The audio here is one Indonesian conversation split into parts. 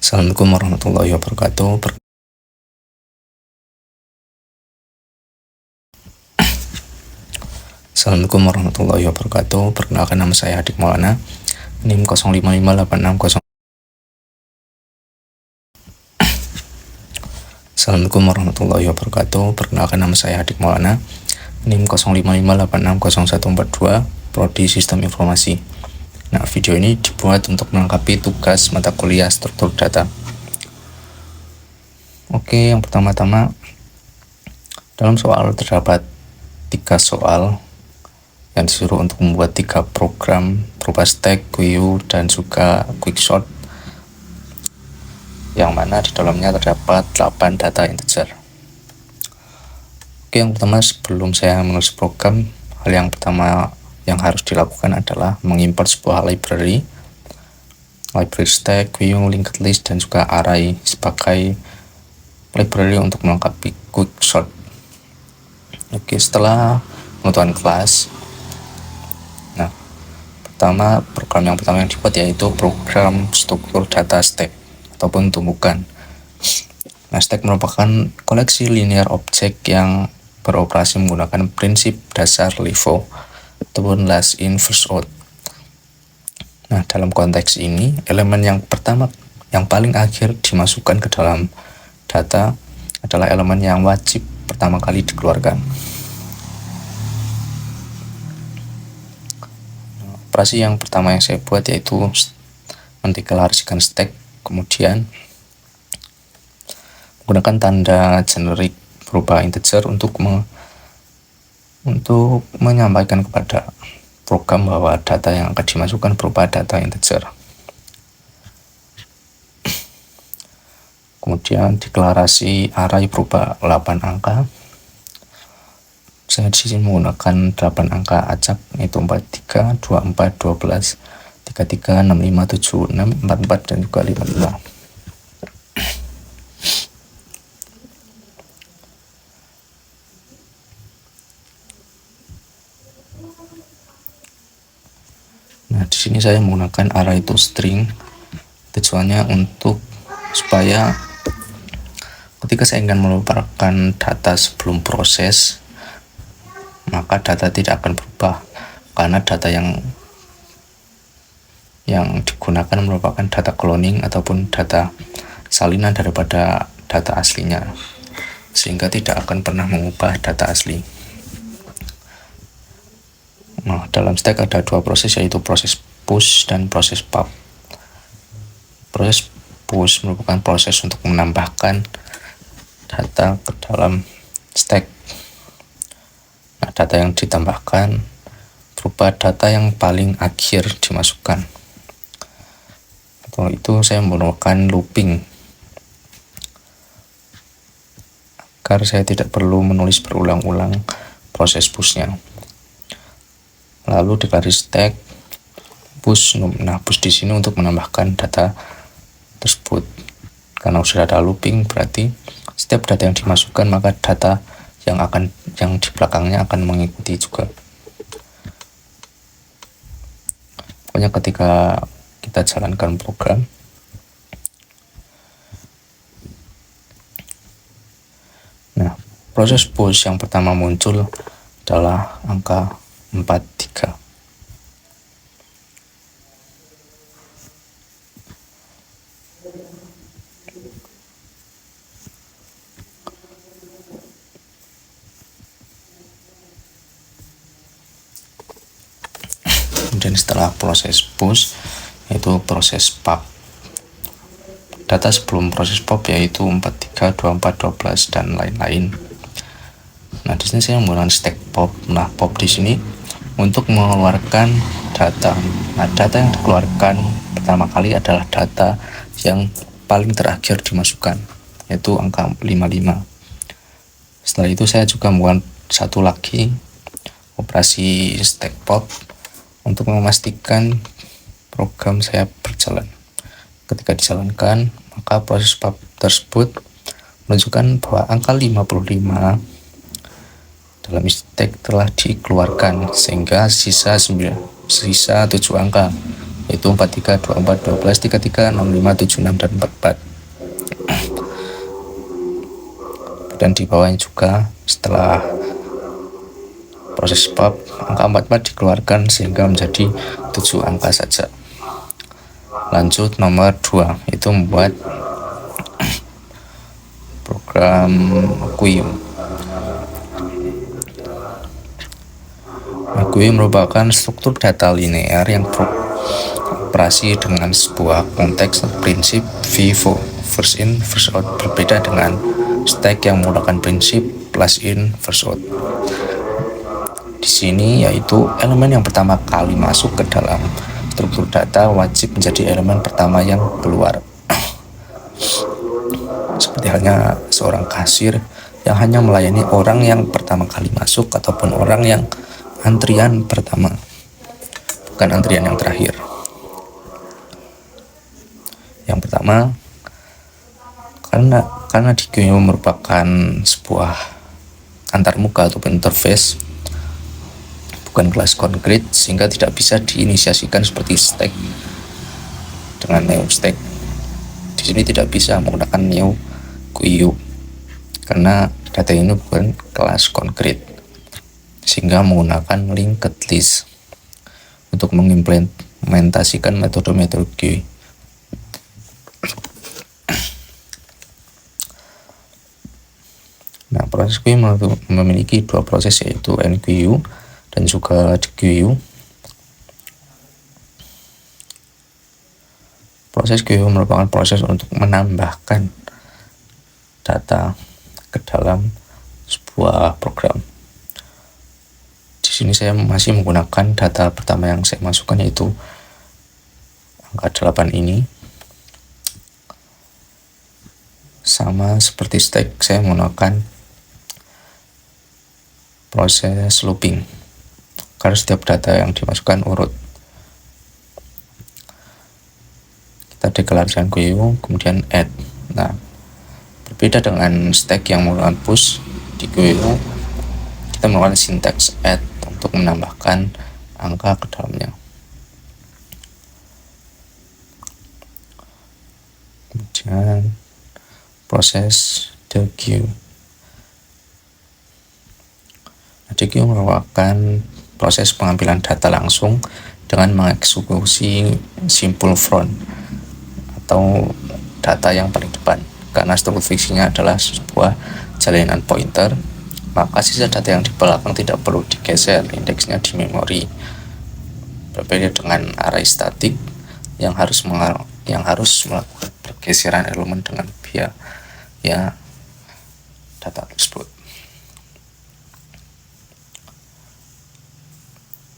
Assalamualaikum warahmatullahi wabarakatuh. Assalamualaikum warahmatullahi wabarakatuh. Perkenalkan, nama saya Hadik Maulana, NIM 055860. Assalamualaikum warahmatullahi wabarakatuh. Perkenalkan, nama saya Hadik Maulana, NIM 0558600142, Prodi Sistem Informasi. Nah, video ini dibuat untuk melengkapi tugas mata kuliah struktur data. Oke, yang pertama-tama, dalam soal terdapat 3 soal yang disuruh untuk membuat 3 program berupa stack, GUI, dan juga quickshot, yang mana di dalamnya terdapat 8 data integer. Oke, yang pertama, sebelum saya menulis program, hal yang pertama yang harus dilakukan adalah mengimport sebuah library stack, GUI, linked list, dan juga array sebagai library untuk melengkapi quickshot. Oke, setelah penutupan kelas, program yang pertama yang dibuat yaitu program struktur data stack ataupun tumpukan. Nah, stack merupakan koleksi linear objek yang beroperasi menggunakan prinsip dasar LIFO ataupun last in first out. Nah, dalam konteks ini, elemen yang pertama yang paling akhir dimasukkan ke dalam data adalah elemen yang wajib pertama kali dikeluarkan. Operasi yang pertama yang saya buat yaitu mendeklarasikan stack, kemudian menggunakan tanda generik berupa integer untuk menyampaikan kepada program bahwa data yang akan dimasukkan berupa data integer. Kemudian deklarasi array berupa 8 angka. Saya di sini menggunakan 8 angka acak, yaitu 43, 24, 12, 33, 65, 76, 44, dan juga 55. Nah, di sini saya menggunakan array to string. Tujuannya supaya ketika saya ingin melupakan data sebelum proses, maka data tidak akan berubah karena data yang digunakan merupakan data cloning ataupun data salinan daripada data aslinya, sehingga tidak akan pernah mengubah data asli. Nah, dalam stack ada 2 proses, yaitu proses push dan proses pop. Proses push merupakan proses untuk menambahkan data ke dalam stack. Nah, data yang ditambahkan berupa data yang paling akhir dimasukkan. Untuk itu saya menggunakan looping agar saya tidak perlu menulis berulang-ulang proses pushnya. Lalu deklarasi stack push. Nah, push di sini untuk menambahkan data tersebut. Karena sudah ada looping, berarti setiap data yang dimasukkan maka data yang di belakangnya akan mengikuti juga. Pokoknya ketika kita jalankan program, nah, proses push yang pertama muncul adalah angka 43. Kemudian setelah proses push yaitu proses pop. Data sebelum proses pop yaitu 43, 24, 12, dan lain-lain. Nah, di sini saya menggunakan stack pop. Nah, pop di sini untuk mengeluarkan data. Nah, data yang dikeluarkan pertama kali adalah data yang paling terakhir dimasukkan, yaitu angka 55. Setelah itu saya juga menggunakan satu lagi operasi stack pop untuk memastikan program saya berjalan. Ketika dijalankan, maka proses pop tersebut menunjukkan bahwa angka 55 dalam stack telah dikeluarkan, sehingga sisa 7 angka yaitu 43, 24, 12, 33, 65, 76, dan 44. Dan di bawahnya juga setelah proses pop, angka 44 dikeluarkan sehingga menjadi 7 angka saja. Lanjut nomor 2, itu membuat program GUI. GUI merupakan struktur data linear yang beroperasi dengan sebuah konteks prinsip FIFO, first in first out, berbeda dengan stack yang menggunakan prinsip last in first out. Di sini yaitu elemen yang pertama kali masuk ke dalam struktur data wajib menjadi elemen pertama yang keluar. Seperti halnya seorang kasir yang hanya melayani orang yang pertama kali masuk ataupun orang yang antrian pertama, bukan antrian yang terakhir. Yang pertama, karena di GUI merupakan sebuah antarmuka ataupun interface, bukan kelas konkret, sehingga tidak bisa diinisiasikan seperti stack dengan neo stack. Di sini tidak bisa menggunakan neo GUI karena data ini bukan kelas konkret, sehingga menggunakan linked list untuk mengimplementasikan metode-metode GUI. Nah, proses GUI memiliki dua proses, yaitu NGUI dan juga DGUI. Proses GUI merupakan proses untuk menambahkan data ke dalam sebuah program. Di sini saya masih menggunakan data pertama yang saya masukkan, yaitu angka 8 ini. Sama seperti stack, saya menggunakan proses looping karena setiap data yang dimasukkan urut. Kita deklarasikan GUI, kemudian add. Nah, berbeda dengan stack yang menggunakan push, di GUI kita menggunakan sintaks add untuk menambahkan angka ke dalamnya. Kemudian proses DGUI. DGUI merupakan proses pengambilan data langsung dengan mengeksekusi simpul front atau data yang paling depan. Karena struktur fungsinya adalah sebuah jalinan pointer, maka sisa data yang di belakang tidak perlu digeser indeksnya di memori. Berbeda dengan array statik yang harus melakukan pergeseran elemen dengan biaya data tersebut.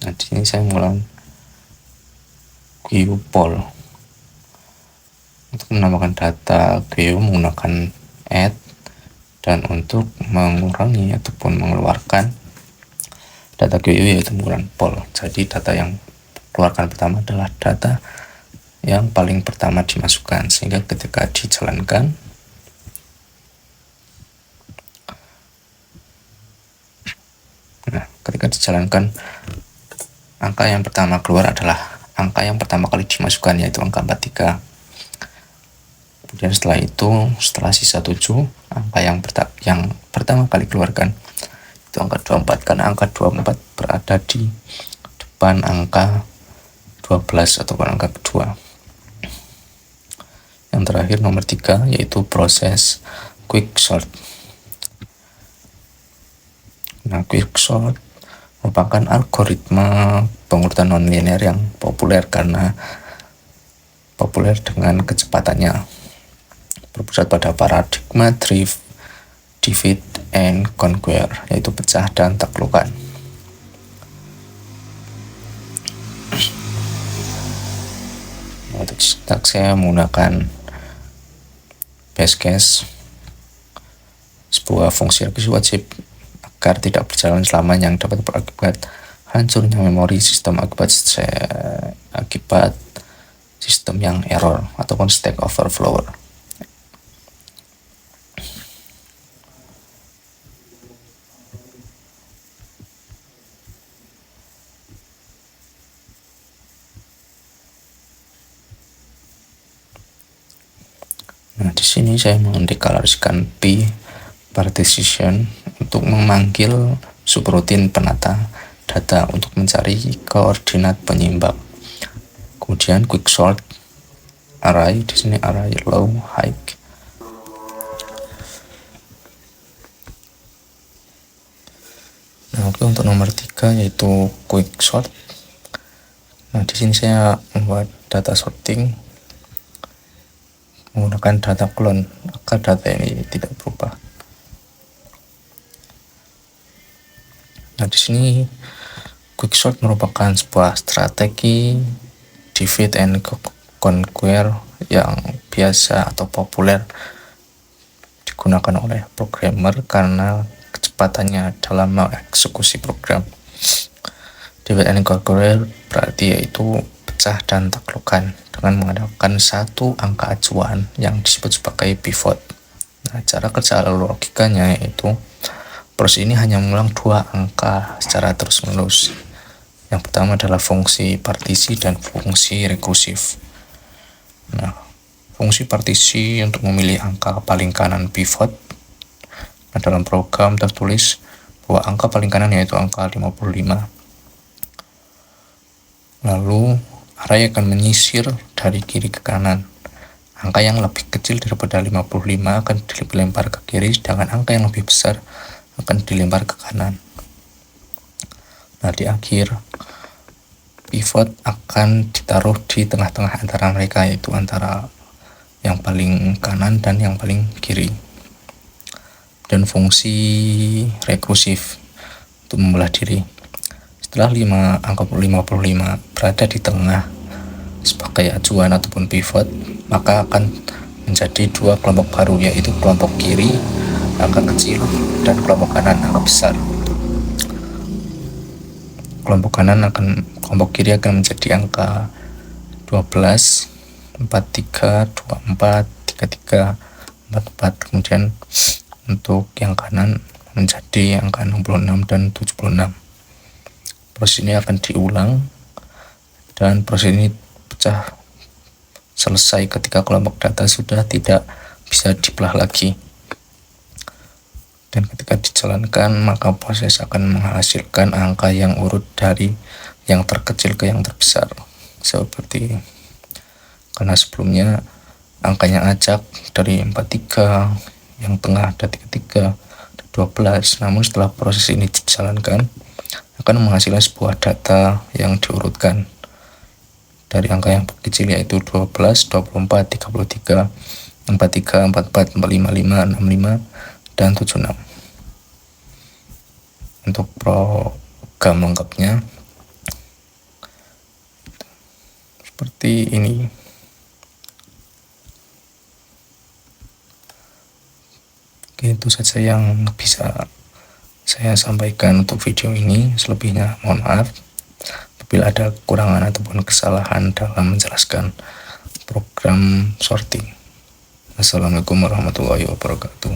Nah, di sini saya mengulang GUI poll. Untuk menambahkan data GUI menggunakan add, dan untuk mengurangi ataupun mengeluarkan data GUI yaitu menggunakan poll. Jadi data yang keluarkan pertama adalah data yang paling pertama dimasukkan, sehingga ketika dijalankan angka yang pertama keluar adalah angka yang pertama kali dimasukkan, yaitu angka 43. Kemudian setelah sisa 7, angka yang pertama kali keluarkan itu angka 24, karena angka 24 berada di depan angka 12 atau angka kedua. Yang terakhir nomor 3, yaitu proses quicksort. Nah, quicksort merupakan algoritma pengurutan nonlinear yang populer dengan kecepatannya, berpusat pada paradigma divide and conquer, yaitu pecah dan taklukkan. Untuk saya menggunakan base case, sebuah fungsi rekursi wajib agar tidak berjalan selamanya, yang dapat berakibat hancurnya memori sistem akibat sistem yang error ataupun stack overflow. Nah, di sini saya mendeklarasikan P partition untuk memanggil subroutine penata data untuk mencari koordinat penyeimbang. Kemudian quick sort array, di sini array low high. Nah, oke, untuk nomor 3 yaitu quick sort. Nah, di sini saya membuat data sorting menggunakan data clone agar data ini tidak berubah. Nah, di sini quick sort merupakan sebuah strategi divide and conquer yang biasa atau populer digunakan oleh programmer karena kecepatannya dalam mengeksekusi program. Divide and conquer berarti yaitu pecah dan taklukkan dengan menggunakan satu angka acuan yang disebut sebagai pivot. Nah, cara kerja logikanya yaitu proses ini hanya mengulang dua angka secara terus-menerus. Yang pertama adalah fungsi partisi dan fungsi rekursif. Nah, fungsi partisi untuk memilih angka paling kanan pivot. Nah, dalam program tertulis bahwa angka paling kanan yaitu angka 55. Lalu array akan menyisir dari kiri ke kanan. Angka yang lebih kecil daripada 55 akan dilempar ke kiri, sedangkan angka yang lebih besar akan dilempar ke kanan. Nah, di akhir pivot akan ditaruh di tengah-tengah antara mereka, yaitu antara yang paling kanan dan yang paling kiri. Dan fungsi rekursif untuk membelah diri. Setelah angka 55 berada di tengah sebagai acuan ataupun pivot, maka akan menjadi dua kelompok baru, yaitu kelompok kiri angka kecil dan kelompok kanan angka besar. Kelompok kiri akan menjadi angka 12, 43, 24, 33, 44. Kemudian untuk yang kanan menjadi angka 66 dan 76. Proses ini akan diulang dan proses ini selesai ketika kelompok data sudah tidak bisa dibelah lagi. Dan ketika dijalankan, maka proses akan menghasilkan angka yang urut dari yang terkecil ke yang terbesar. Seperti karena sebelumnya angkanya acak dari 43, yang tengah ada 33, 12. Namun setelah proses ini dijalankan, akan menghasilkan sebuah data yang diurutkan dari angka yang kecil, yaitu 12, 24, 33, 43, 44, 45, 65, dan 76. Untuk program lengkapnya seperti ini. Oke, itu saja yang bisa saya sampaikan untuk video ini. Selebihnya mohon maaf apabila ada kekurangan ataupun kesalahan dalam menjelaskan program sorting. Assalamualaikum warahmatullahi wabarakatuh.